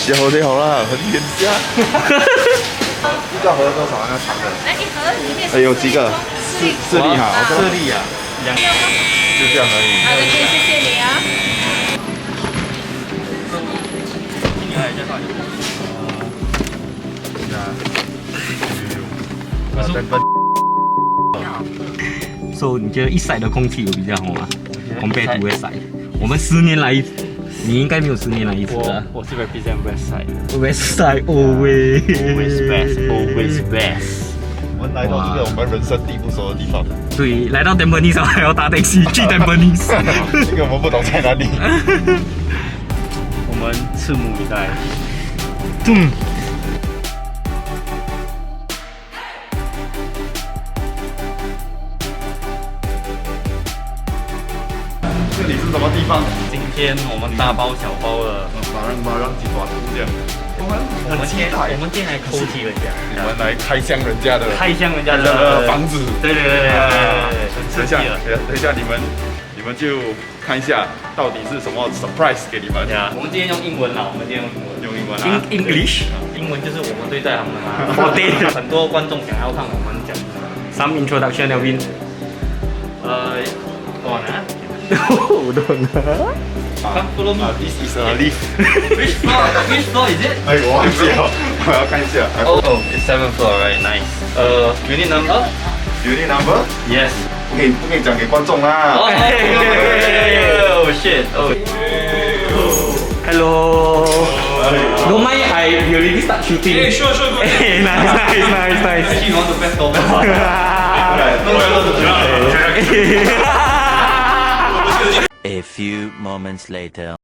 小的好啦，很廉价。这个盒多少？那长的？来一盒里面。有几个？四粒哈，4粒啊，就这样而已。好的，可以谢谢你啊。So 你觉得一晒的空气有比较好吗？Compare to West Side， 我们10年来一次，你应该没有10年来一次的。我是 represent West West Side always Side，always best。我们来到这个我们人生地不熟的地方，对，来到 Tampines 还要搭 taxi 去 Tampines， 这个我们不懂在哪里。我们拭目以待。这里是什么地方？今天我们大包小包的，马让几把这样。我们今天来偷提人家，你们来开箱人家的房子。对，等一下，你们就看一下到底是什么 surprise 给你们。我们今天用英文啦，用英文啊。English， 英文就是我们最在行的嘛。很多观众想要看我们讲 some introduction Alvin。我呢？我懂了。Come follow me. This is a leaf. Which floor is it? 哎，我忘记了，我要看一下。Oh, it's 7th floor, right? Nice. Unit number? Unit number？ Yes. 不可以讲给观众啦。Oh shit. Oh. Hello. Don't mind, I already start shooting. Hey, sure. Hey, nice. Actually, you want to press door? A few moments later.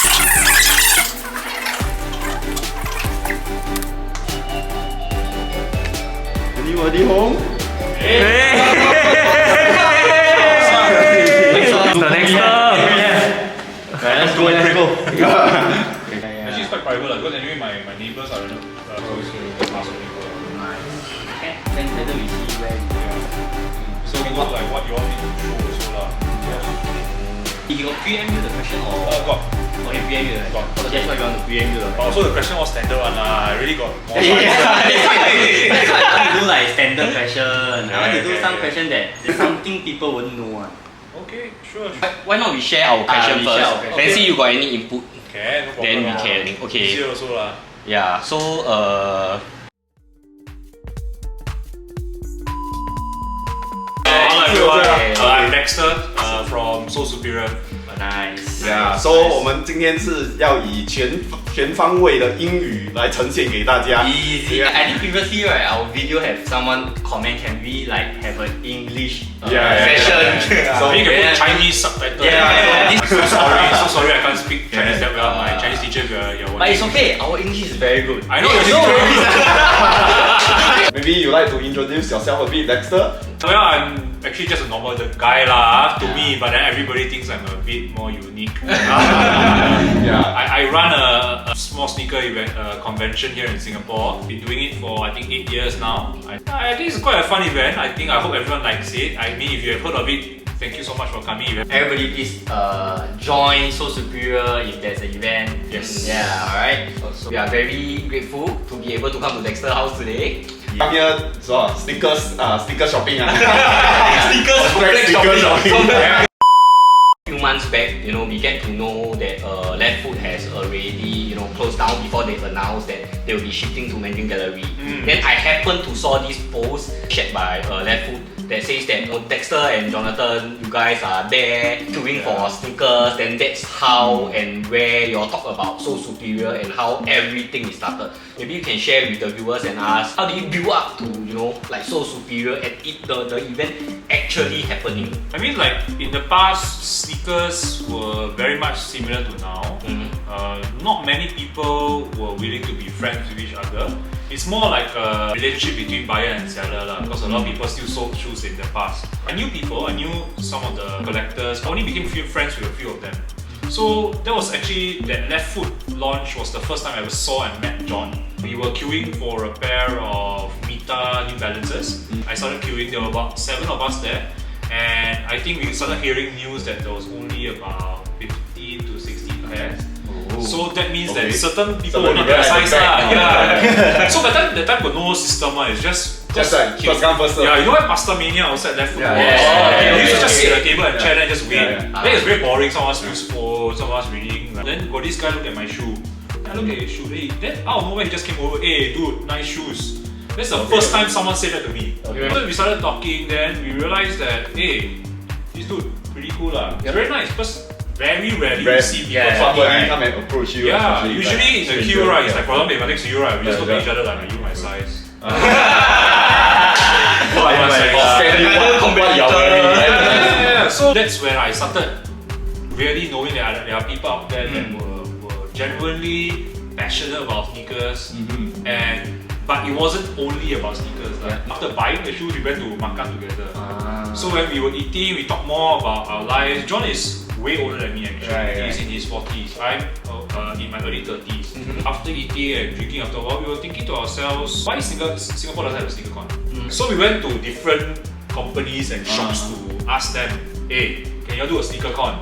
Anybody home? The next Let's go. Actually, it's quite private because anyway, my neighbors are close to half of people. So we got like what you want me to show also lah. You got PM you the question or? Got. Okay, PM you. Got. So that's why you want to PM you. But also the question was standard one lah. I really got more. That's why I want to do like standard question. I want to do some question that is something people won't know. Okay, sure. Why not we share our question first? Then see you got any input. Okay, no problem. Then we can. Okay. Easier also lah. Yeah. So Hello everyone. I'm Dexter from Soul Superior. nice. Yeah. So 我们今天是要以全方位的英语来呈现给大家。 Easy. I think previously right, our video have someone comment, can we like have an English session? So you can put Chinese subtitles. So sorry, I can't speak Chinese that well. My Chinese teacher, But it's okay. Our English is very good. I know your teacher. Maybe you like to introduce yourself a bit, Dexter? Well, I'm actually just a normal guy lah to me, but then everybody thinks I'm a bit more unique. I run a small sneaker event convention here in Singapore. Been doing it for I think 8 years now. I think it's quite a fun event. I hope everyone likes it. I mean, if you have heard of it, thank you so much for coming. Everybody please join So Superior if there's an event. Yes. Yeah, alright. So we are very grateful to be able to come to Dexter house today. Come here, so sticker shopping. Sticker shopping. Few months back, we get to know that Left Foot has already, closed down before they announced that they will be shifting to Mandarin Gallery. Then I happened to saw this post shared by Left Foot that says that Dexter and Jonathan, you guys are there queuing for sneakers. Then that's how and where you all talk about So Superior and how everything is started. Maybe you can share with the viewers and us, how do you build up to like So Superior and the event actually happening? I mean, like in the past, sneakers were very much similar to now. Not many people were willing to be friends with each other. It's more like a relationship between buyer and seller lah, because a lot of people still sold shoes in the past. I knew people, I knew some of the collectors. I only became friends with a few of them. So that was actually, that Left Foot launch was the first time I ever saw and met John. We were queuing for a pair of Mita New Balances. I started queuing, there were about 7 of us there. And I think we started hearing news that there was only about 50 to 60 pairs. So that means that Okay. certain people Somebody will not get a right at size the back. Yeah. So that time got no system it's just like first come first serve. Yeah, you know why Pasta Mania outside left foot? Yeah. You used to just sit at the table and chat and just wait. Yeah. Then it's very boring. Someone speaks phone, someone reading. Then got this guy look at my shoe. I look at his shoe. Hey, then out of nowhere he just came over. Hey, dude, nice shoes. That's the first time someone said that to me. After we started talking, then we realized that hey, this dude pretty cool lah. It's very nice because very rarely you see people Somebody come and approach you. yeah, especially usually in the stranger. queue, right? It's like, for example, if I'm next to you, right? We just Yeah, look at yeah. each other like, are you my size? So that's when I started really knowing that there are people out there that were genuinely passionate about sneakers, but it wasn't only about sneakers. After buying the shoes, we went to makan together. So when we were eating, we talked more about our lives. John is way older than me actually. He's in his 40s. I'm in my early 30s. After eating and drinking after a while, we were thinking to ourselves, why Singapore doesn't have a sneaker con? So we went to different companies and shops to ask them, hey, can you do a sneaker con?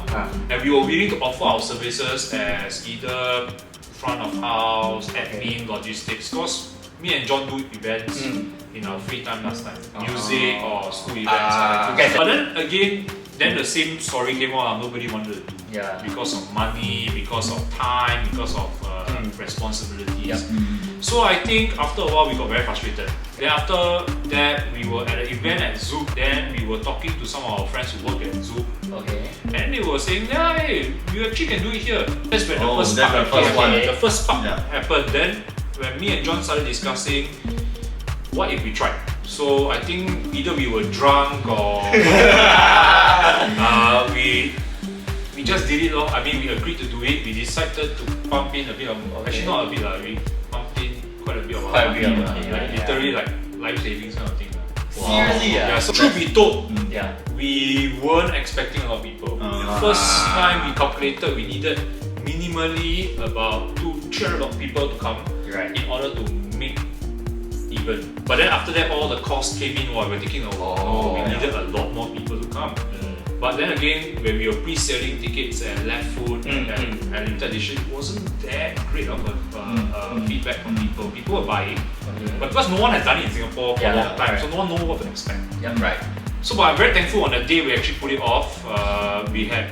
And we were willing to offer our services as either front of house, admin, logistics, because me and John do events in our free time last time, music or school events. But then again, then the same story came on. Nobody wanted to do because of money, because of time, because of responsibilities. So I think after a while we got very frustrated. Then after that we were at an event at Zoop. Then we were talking to some of our friends who work at Zoop. And they were saying, yeah, hey, you actually can do it here. That's when the first spark happened. The first spark happened. Then when me and John started discussing, what if we tried? So I think either we were drunk or we just did it. I mean, we agreed to do it. We decided to pump in a bit of, actually not a bit, we pumped in quite a bit of our money. Literally like life savings kind of thing. Seriously? Yeah, so truth be told, we weren't expecting a lot of people. The first time we calculated, we needed minimally about 200-300 people to come in order to make even. But then after that, all the costs came in. We were thinking, no, we needed a lot more people to come. But then again, when we were pre-selling tickets at Left Foot and limited edition, it wasn't that great of a feedback from people. People were buying, but because no one had done it in Singapore for a long time, so no one knew what to expect. So, but I'm very thankful on the day we actually put it off. We had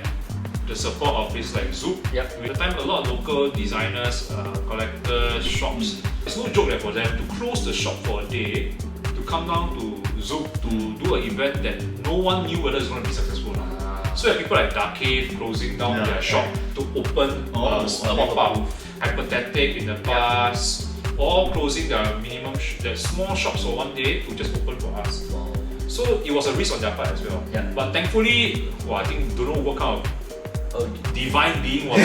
the support of places like Zoop. At the time, a lot of local designers, collectors, shops. It's no joke that for them to close the shop for a day, to come down to Zoop to do an event that no one knew whether it's going to be successful. So you have people like Dark Cave closing down their shop to open a pop-up, Hypothetic in the past, all closing their their small shops for one day to just open for us. So it was a risk on their part as well. But thankfully, I think don't know what kind of divine being was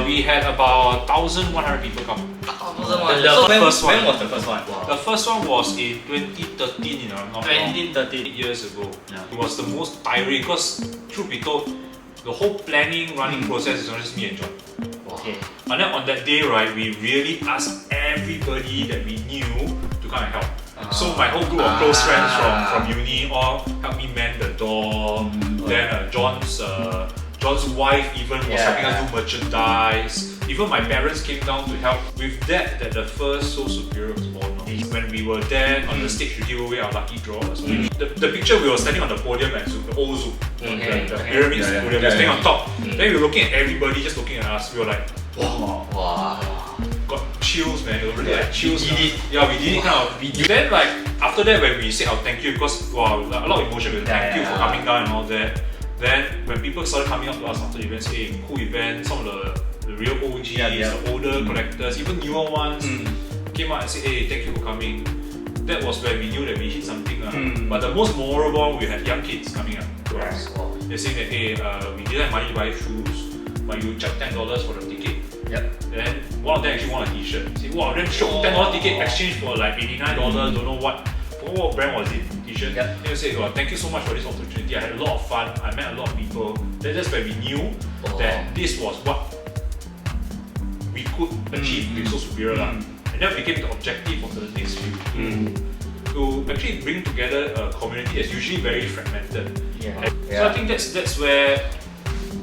we had about 1,100 people come. When was the first one? The first one was in 2013, not 8 years ago. It was the most tiring because, truth be told, the whole planning, running process is not just me and John. And then on that day, right, we really asked everybody that we knew to come and help. So my whole group of close friends from uni all helped me man the door. Then John's wife even was helping us do merchandise. Even my parents came down to help. With that the first So Superior was born. When we were there on the stage to give away our lucky draw. So the picture, we were standing on the podium at Zoop, the old Zoop, the pyramid podium. We were standing on top. Then we were looking at everybody, just looking at us. We were like, wow. Got chills, man. It was really like chills. Yeah, we did it kind of. Then like after that, when we said our thank you, because a lot of emotion, we thank you for coming down and all that. Then when people started coming up to us after the event, saying cool event, some of the real OGs, the older collectors, even newer ones came out and said, hey, thank you for coming. That was when we knew that we hit something. But the most memorable one, we had young kids coming up to us. They're saying that, hey, we didn't have money to buy shoes, but you charge $10 for the ticket. Then one of them actually won a t-shirt. Say, wow, then show $10 ticket exchange for like $89, don't know what. What brand was it? T-shirt. Then you say, oh, thank you so much for this opportunity. I had a lot of fun. I met a lot of people. That's when we knew that this was what we could achieve with So Superior. And that became the objective of the next few. To actually bring together a community that's usually very fragmented. So I think that's where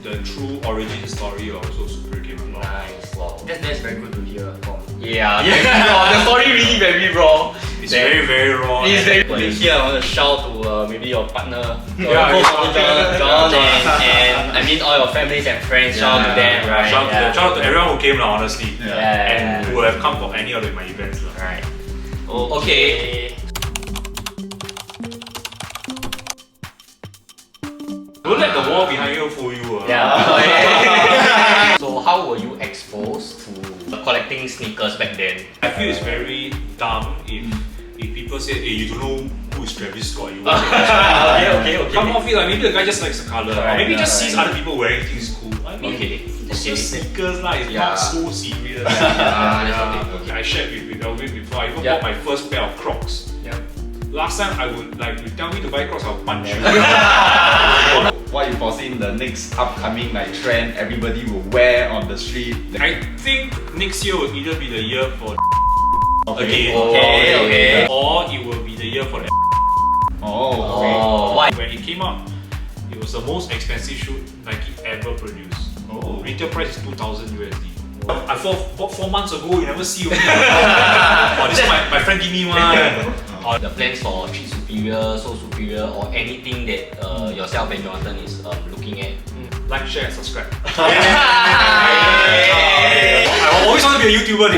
the true origin story of So Superior came out. Wow. That's very good to hear from. Yeah, the story really very raw. It's very raw. It's very Here I want to shout to maybe your partner, your Yeah, co-founder, John, and I mean all your families and friends. Shout out to them, right? Shout out to them. Shout out to everyone who came lah, honestly. Yeah. And who have come for any of my events lah. Right. Okay. Don't let the wall behind you fool you. Yeah. So how were you exposed to collecting sneakers back then? I feel it's very dumb if people say, hey, you don't know who is Travis Scott. You Okay. come off it like maybe the guy just likes the color, or maybe Right, just sees right. other people wearing things cool. I mean, Okay. it's just sneakers lah. It's Yeah. not so serious. that's okay. I shared with Alvin before. I even Yeah. bought my first pair of Crocs. Yeah. Last time I would like you tell me to buy Crocs, I'll punch you. What you foresee in the next upcoming like trend everybody will wear on the street? I think next year will either be the year for Okay. Okay. or it will be the year for the Oh. Why? when it came out, it was the most expensive shoe Nike ever produced. Oh. Retail price is 2,000 USD. I bought 4 months ago, you never see me. Oh, this is my friend give me one. The plans for Treat Superior, Soul Superior, or anything that yourself and Jonathan is looking at? Like, share, and subscribe. I always want to be a YouTuber.